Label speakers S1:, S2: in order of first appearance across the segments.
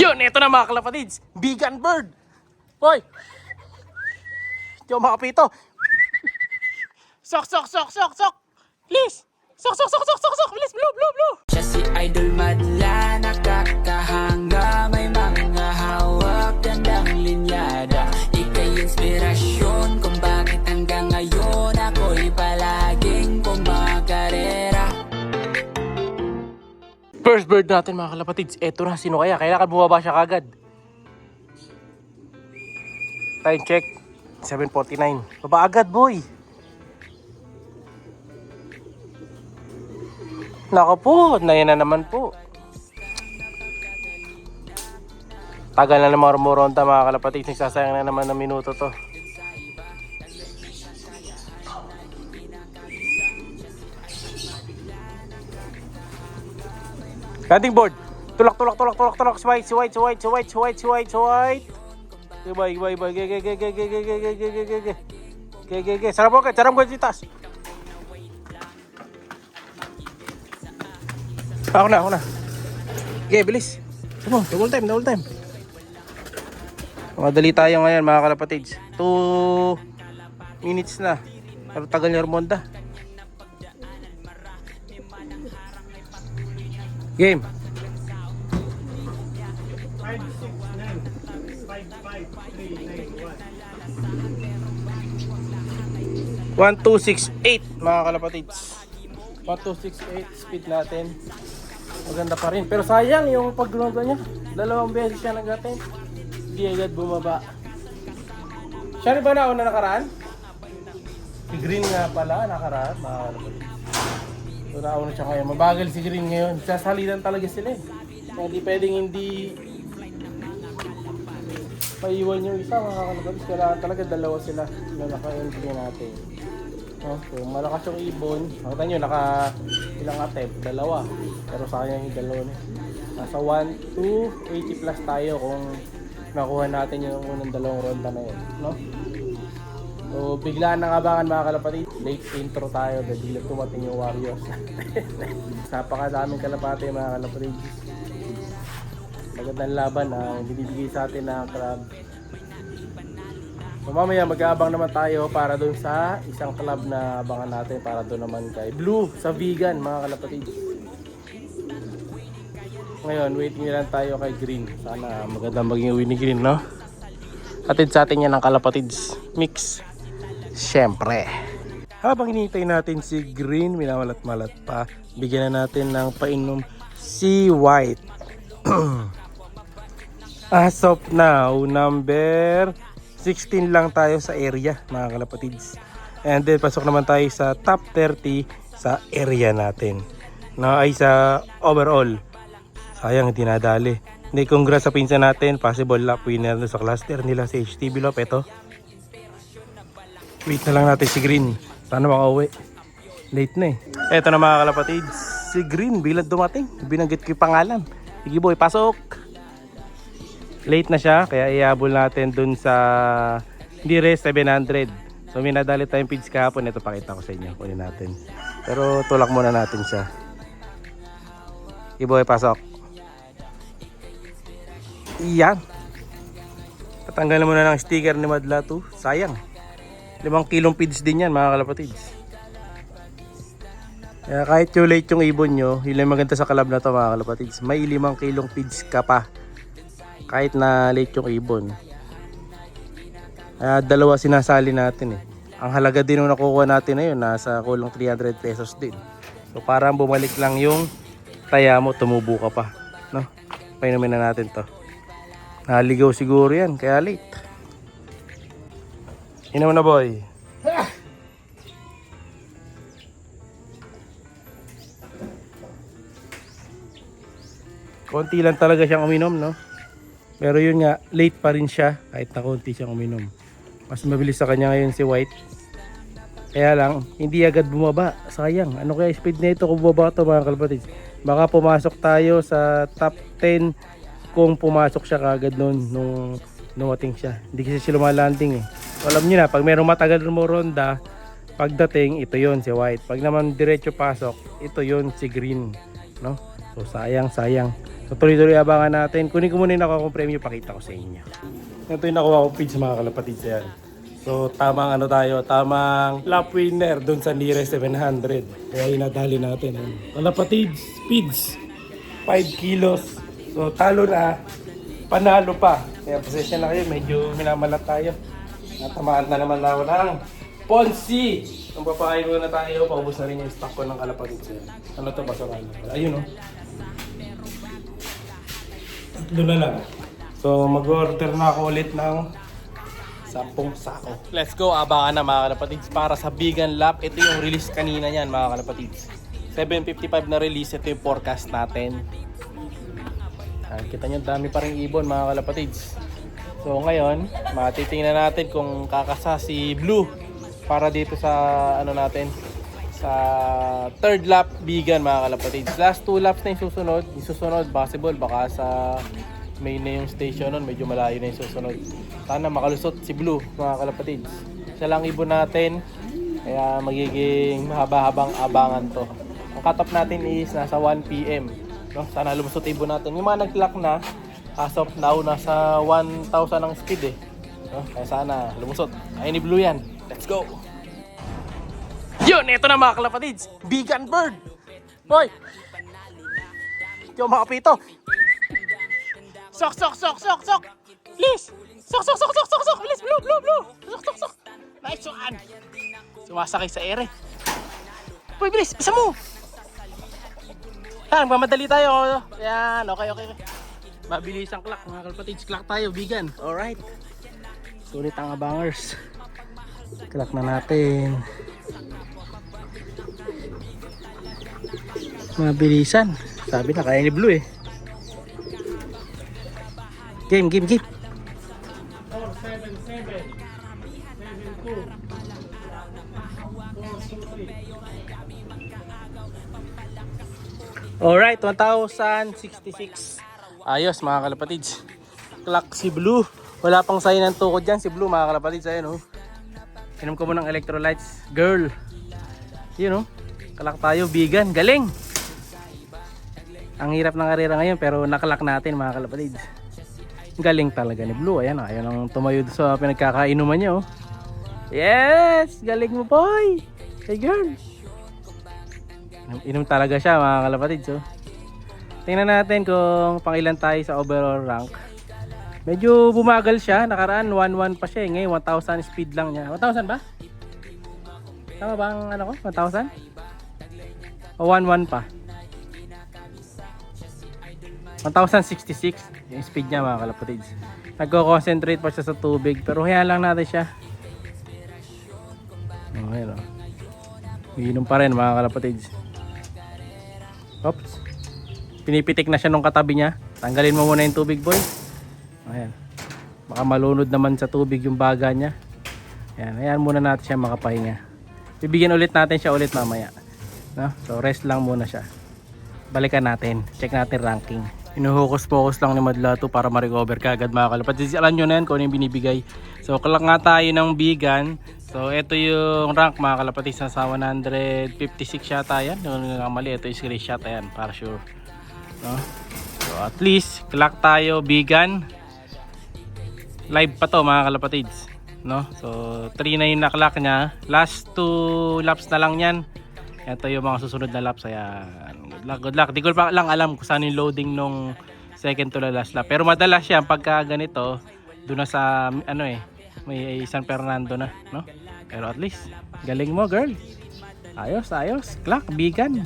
S1: Yun, ito na mga kalapatids. Vegan bird. Hoy. Yo mga kapito. Sok, sok, sok, sok, sok. Please. Sok, sok, sok, sok, sok, sok. Please, blue, blue, blue.
S2: Siya si Idol Madla, nakakahanga, may mga hawak, gandang linyada. Ika'y inspirasyon kung bakit hanggang ngayon ako'y palaging kumakarera.
S1: First bird natin mga kalapatids. Eto na, sino kaya? Kailangan bumaba siya kagad. Time check, 7:49. Baba agad, boy. Nako po, nayan na naman po. Tagal na naman rumoronda mga kalapatids. Nagsasayang na naman ng minuto to. Landing board. Tulak, tulak, tulak, tulak, tulak. White, white, white, white, white, white, white. Bye, bye, bye. Ge. Sarap ko, sarap ko di tas. Ako na. Ge, bilis. Come on, double time. Madali tayo ngayon mga kalapatids. 2 minutes na. Pero tagal niya rumonda. Game. 1:268 mga kalapatids. 1:268 speed natin. Maganda pa rin. Pero sayang yung paglunodo niya. 2 beses siya nag-attempt. Hindi agad bumaba. Siya rin ba nauna nakaraan? Si Green nga pala nakaraan mga kalapatids. So nauna siya ngayon. Mabagal si Green ngayon. Sasalitan talaga sila eh. Hindi pwedeng hindi paiwan yung isa mga kalapatids. Kailangan talaga 2 sila na naka-entry natin. No? So malakas yung ibon. Makita nyo naka ilang attempt? 2. Pero sayang yung 2 na. Nasa 1:280 plus tayo kung nakuha natin yung unang 2 ronda na yun. No? So biglaan ng abangan mga kalapatids. Late intro tayo. Bigla tumating yung Warriors. Napakadaming kalapati mga kalapatids. Magandang laban ang binibigay sa atin ng club. So mamaya mag-aabang naman tayo para doon sa isang club na abangan natin para doon naman kay Blue sa vegan mga kalapatids. Ngayon waiting lang tayo kay Green. Sana magandang maging uwi ni Green, no? Atid sa atin yan ng kalapatids mix. Syempre. Habang hinihintay natin si Green, minamalat-malat pa. Bigyan na natin ng painom si White. As of now, number 16 lang tayo sa area mga kalapatids. And then pasok naman tayo sa top 30 sa area natin. Ay sa overall. Sayang hindi nadali. Hindi, congrats sa pinsan natin. Possible lap winner sa cluster nila si HTB Lop. Ito. Wait na lang natin si Green. Sana makauwi. Late na eh. Ito na mga kalapatids. Si Green bilang dumating. Binanggit ko yung pangalan. Sige boy, pasok. Late na siya, kaya iabol natin dun sa hindi rest 700. So may nadali tayong feeds kahapon. Ito pakita ko sa inyo, kunin natin. Pero tulak muna natin siya. Iboy, pasok. Iyan. Tatanggal muna ng sticker ni Madla 2. Sayang. 5 kilong feeds din yan mga kalapatids. Kaya kahit yung late yung ibon nyo, yun lang maganda sa kalab na to mga kalapatids. May 5 kilong feeds ka pa. Kahit na late yung ibon. 2 sinasali natin eh. Ang halaga din nung nakukuha natin na yun, nasa kulang 300 pesos din. So parang bumalik lang yung taya mo, tumubo ka pa, no? Painumin na natin to. Naligaw siguro yan, kaya late. Inom na boy. Konti lang talaga siyang uminom, no? Pero yun nga, late pa rin siya kahit na konti siyang uminom. Mas mabilis sa kanya ngayon si White. Kaya lang, hindi agad bumaba. Sayang. Ano kaya speed na ito kung bumaba ito mga kalapatids? Baka pumasok tayo sa top 10 kung pumasok siya kagad noon nung numating siya. Hindi kasi siya lumalanding eh. Alam nyo na, pag mayroong matagal mo ronda, pagdating, ito yon si White. Pag naman diretso pasok, ito yon si Green. No? So sayang. So tuloy-tuloy abangan natin. Kunin ko muna yung nakuha kong premyo, pakita ko sa inyo. Ito yung nakuha kong feeds mga kalapatids yan. So tamang ano tayo, tamang lap winner dun sa nearest 700. Kaya inadali natin. Kalapatids, feeds, 5 kilos. So talo na, panalo pa. Kaya pasensya na kayo, medyo minamalat tayo. Natamaan na naman ako ng Ponzi! Kung papakain muna tayo, paubos na rin yung stock ko ng kalapatids yan. Ano to, basurahan? Ayun o. Doon na lang. So mag-order na ako ulit ng 10 sako. Let's go, abangan na mga kalapatids para sa vegan lap. Ito yung release kanina niyan mga kalapatids. 7:55 na release, ito yung forecast natin. Kita nyo, dami pa rin ibon mga kalapatids. So ngayon, matitingnan natin kung kakasa si Blue para dito sa ano natin, sa third lap vegan mga kalapatids. Last 2 laps na yung susunod, possible baka sa main na yung station nun, medyo malayo na yung susunod. Sana makalusot si Blue mga kalapatids. Siya lang ibon natin, kaya magiging mahaba-habang abangan to. Ang cut-off natin is nasa 1 PM. No? Sana lumusot ibon natin. Yung mga nag-clock na, as of now, nasa 1,000 ang speed eh. No? Kaya sana lumusot. Ay ni Blue yan. Let's go! Yun! Ito na mga kalapatids. Vegan bird! Boy! Yung mga pito. Sok! Please! Sok! Please! Blue! Sok! Nice one! Sumasakay sa ere. Boy, bilis! Bisa mo! Mamadali tayo. Yan, okay. Mabilis ang clock mga kalapatids. Clock tayo, vegan. Alright. Sulit ang abangers. Clock na natin. Mabilisan. Sabi na kaya ni Blue eh. Game. 4, 7, 7, 2. Alright, 1,066. Ayos mga kalapatids. Clock si Blue. Wala pang sign ng tukod dyan si Blue mga kalapatids. Ayun oh. Inom ko mo ng electrolytes. Girl. Yun oh. Clock tayo, vegan. Galing. Ang hirap ng karera ngayon pero nakalock natin mga kalapatids. Galing talaga ni Blue. Ayan oh. Ayun ang tumayo sa pinagkakainuman niya oh. Yes! Galing mo boy. Hey girl. Inom talaga siya mga kalapatids oh. Tingnan natin kung pangilan tayo sa overall rank. Medyo bumagal siya. Nakaraan 1-1 pa siya eh. Ngayon 1,000 speed lang niya. 1,000 ba? Tama ba ang ano ko? 1,000? O 1-1 pa? 1,066 yung speed niya mga kalapatids. Nagko-concentrate pa siya sa tubig. Pero hayaan lang natin siya. Okay no. Iinom pa rin mga kalapatids. Oops. Pinipitik na siya nung katabi niya. Tanggalin mo muna yung tubig boy. Ayan. Baka malunod naman sa tubig yung baga niya. Ayan. Ayan muna natin siya makapahinga. Bibigyan ulit natin siya ulit mamaya. No? So rest lang muna siya. Balikan natin. Check natin ranking. Inuhukos-focus lang ni Madlato para ma-recover kagad mga kalapatids. Alam nyo na yan kung ano yung binibigay. So kalak nga tayo ng vegan. So ito yung rank mga kalapatids. Nasa 156 yata yan. Yung mali ito yung screenshot. Ayan para sure. No? So at least clock tayo vegan. Live pa to mga kalapatids, no? So 3 na yung na-clock niya. Last 2 laps na lang yan. Ito yung mga susunod na laps. Ayan. Good luck. Di ko pa lang alam kung saan yung loading nung second to the last lap. Pero madalas yan pagka ganito doon na sa ano eh, may San Fernando na, no? Pero at least galing mo girl. Ayos. Clock vegan.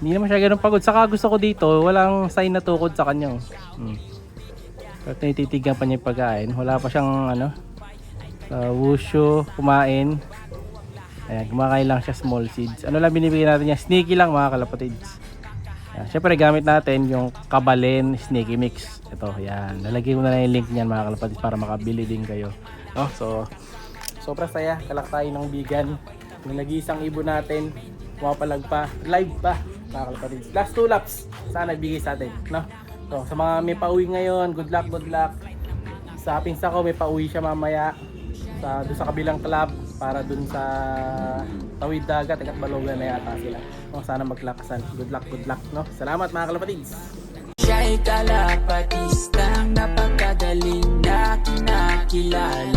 S1: Hindi naman siya ganun pagod. Saka gusto ko dito, walang sign na tukod sa kanya. Pero tinititigyan pa niya yung pagkain. Wala pa siyang ano, wushu, kumain. Ayan, kumakain lang siya small seeds. Ano lang binibigyan natin niya? Sneaky lang mga kalapatids. Ayan, syempre gamit natin yung Kabalen Sneaky Mix. Ito, ayan. Lalagyan ko na lang yung link niyan mga kalapatids para makabili din kayo. No? So, sobrang saya. Kalak tayo ng vegan. Yung nag-iisang ibon natin. Pumapalag pa. Live pa. Mga kalapatids. Last 2 laps. Sana bigay sa atin. No? So, sa mga may pauwi ngayon, good luck. Sa pinsa ko, may pauwi siya mamaya. Doon sa kabilang club. Para doon sa Tawid Dagat. At Balogan na yata sila. No? Sana maglakasan. Good luck. No? Salamat mga kalapatids.
S2: ay kalapatistang napakagaling na kinakilala.